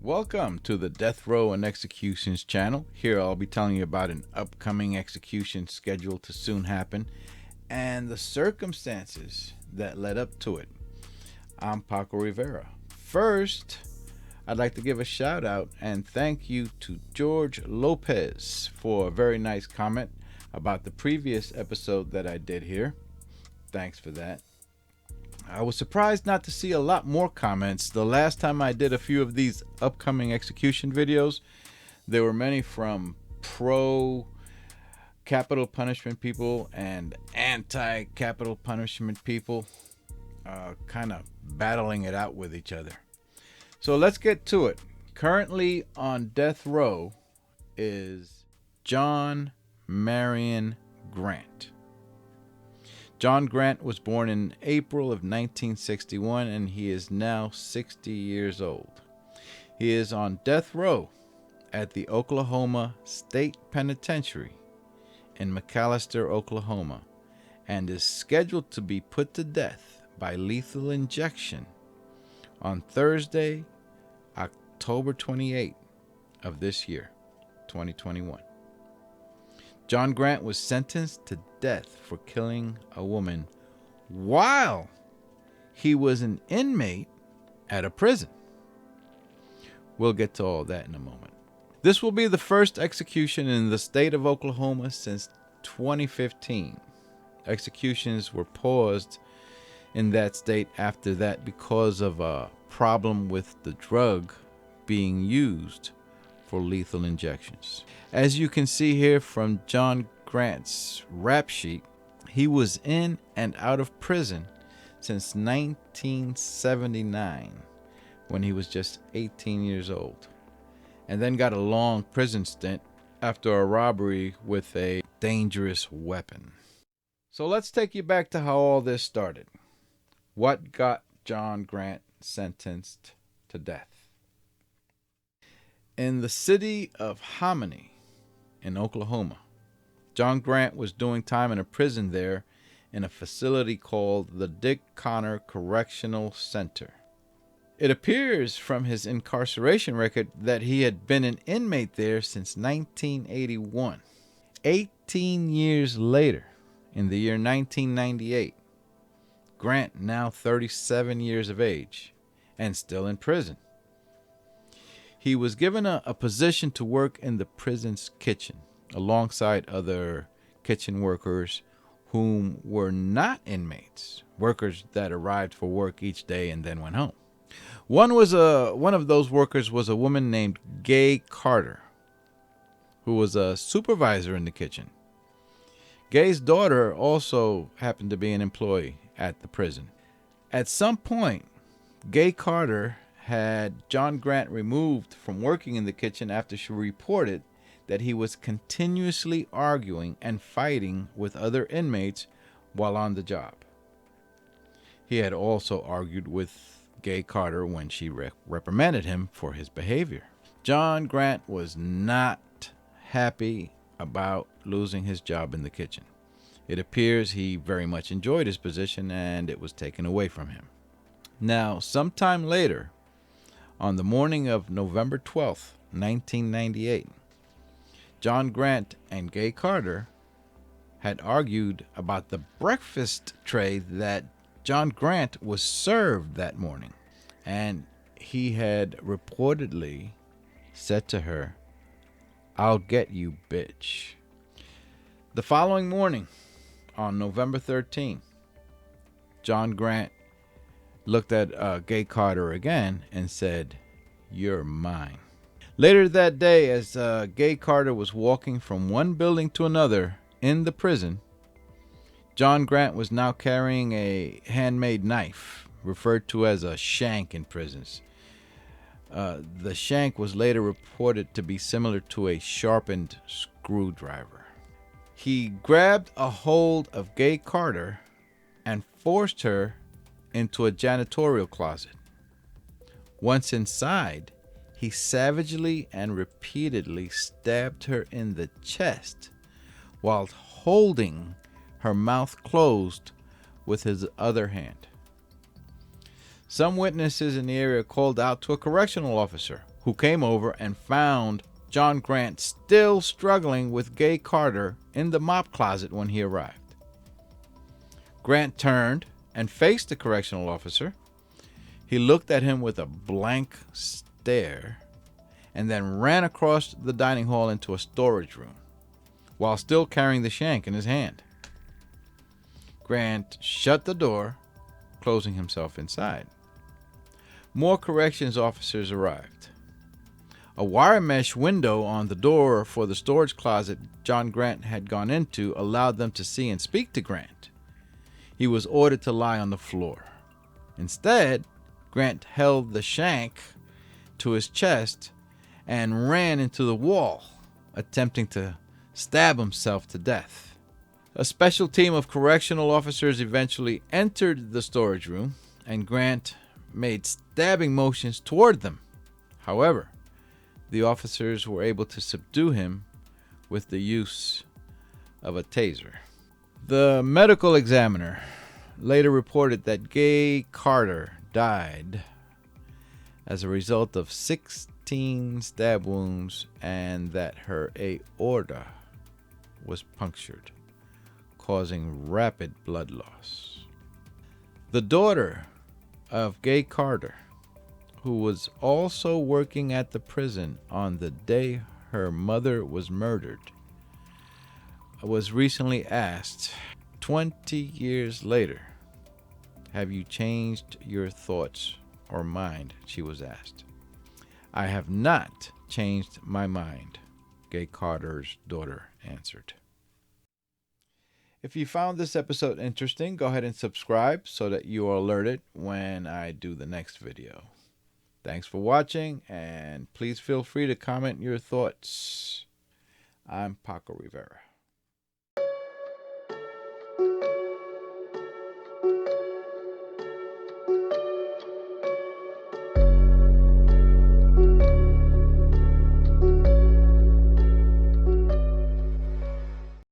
Welcome to the Death Row and Executions channel. Here I'll be telling you about an upcoming execution scheduled to soon happen and the circumstances that led up to it. I'm Paco Rivera. First, I'd like to give a shout out and thank you to George Lopez for a very nice comment about the previous episode that I did here. Thanks for that. I was surprised not to see a lot more comments. The last time I did a few of these upcoming execution videos, there were many from pro capital punishment people and anti capital punishment people, kind of battling it out with each other. So let's get to it. Currently on death row is John Marion Grant. John Grant was born in April of 1961 and he is now 60 years old. He is on death row at the Oklahoma State Penitentiary in McAlester, Oklahoma, and is scheduled to be put to death by lethal injection on Thursday, October 28 of this year, 2021. John Grant was sentenced to death for killing a woman while he was an inmate at a prison. We'll get to all that in a moment. This will be the first execution in the state of Oklahoma since 2015. Executions were paused in that state after that because of a problem with the drug being used for lethal injections. As you can see here from John Grant's rap sheet, he was in and out of prison since 1979 when he was just 18 years old, and then got a long prison stint after a robbery with a dangerous weapon. So let's take you back to how all this started. What got John Grant sentenced to death? In the city of Hominy in Oklahoma, John Grant was doing time in a prison there in a facility called the Dick Conner Correctional Center. It appears from his incarceration record that he had been an inmate there since 1981. 18 years later, in the year 1998, Grant, now 37 years of age and still in prison, he was given a position to work in the prison's kitchen alongside other kitchen workers whom were not inmates, workers that arrived for work each day and then went home. One of those workers was a woman named Gay Carter, who was a supervisor in the kitchen. Gay's daughter also happened to be an employee at the prison. At some point, Gay Carter had John Grant removed from working in the kitchen after she reported that he was continuously arguing and fighting with other inmates while on the job. He had also argued with Gay Carter when she reprimanded him for his behavior. John Grant was not happy about losing his job in the kitchen. It appears he very much enjoyed his position and it was taken away from him. Now, sometime later, on the morning of November 12th, 1998, John Grant and Gay Carter had argued about the breakfast tray that John Grant was served that morning, and he had reportedly said to her, "I'll get you, bitch." The following morning, on November 13th, John Grant looked at Gay Carter again and said, "You're mine." Later that day, as Gay Carter was walking from one building to another in the prison, John Grant was now carrying a handmade knife, referred to as a shank in prisons. The shank was later reported to be similar to a sharpened screwdriver. He grabbed a hold of Gay Carter and forced her into a janitorial closet. Once inside, he savagely and repeatedly stabbed her in the chest while holding her mouth closed with his other hand. Some witnesses in the area called out to a correctional officer who came over and found John Grant still struggling with Gay Carter in the mop closet when he arrived. Grant turned and faced the correctional officer. He looked at him with a blank stare and then ran across the dining hall into a storage room while still carrying the shank in his hand. Grant shut the door, closing himself inside. More corrections officers arrived. A wire mesh window on the door for the storage closet John Grant had gone into allowed them to see and speak to Grant. He was ordered to lie on the floor. Instead, Grant held the shank to his chest and ran into the wall, attempting to stab himself to death. A special team of correctional officers eventually entered the storage room, and Grant made stabbing motions toward them. However, the officers were able to subdue him with the use of a taser. The medical examiner later reported that Gay Carter died as a result of 16 stab wounds and that her aorta was punctured, causing rapid blood loss. The daughter of Gay Carter, who was also working at the prison on the day her mother was murdered, was recently asked, 20 years later, "Have you changed your thoughts or mind?" she was asked. "I have not changed my mind," Gay Carter's daughter answered. If you found this episode interesting, go ahead and subscribe so that you are alerted when I do the next video. Thanks for watching, and please feel free to comment your thoughts. I'm Paco Rivera.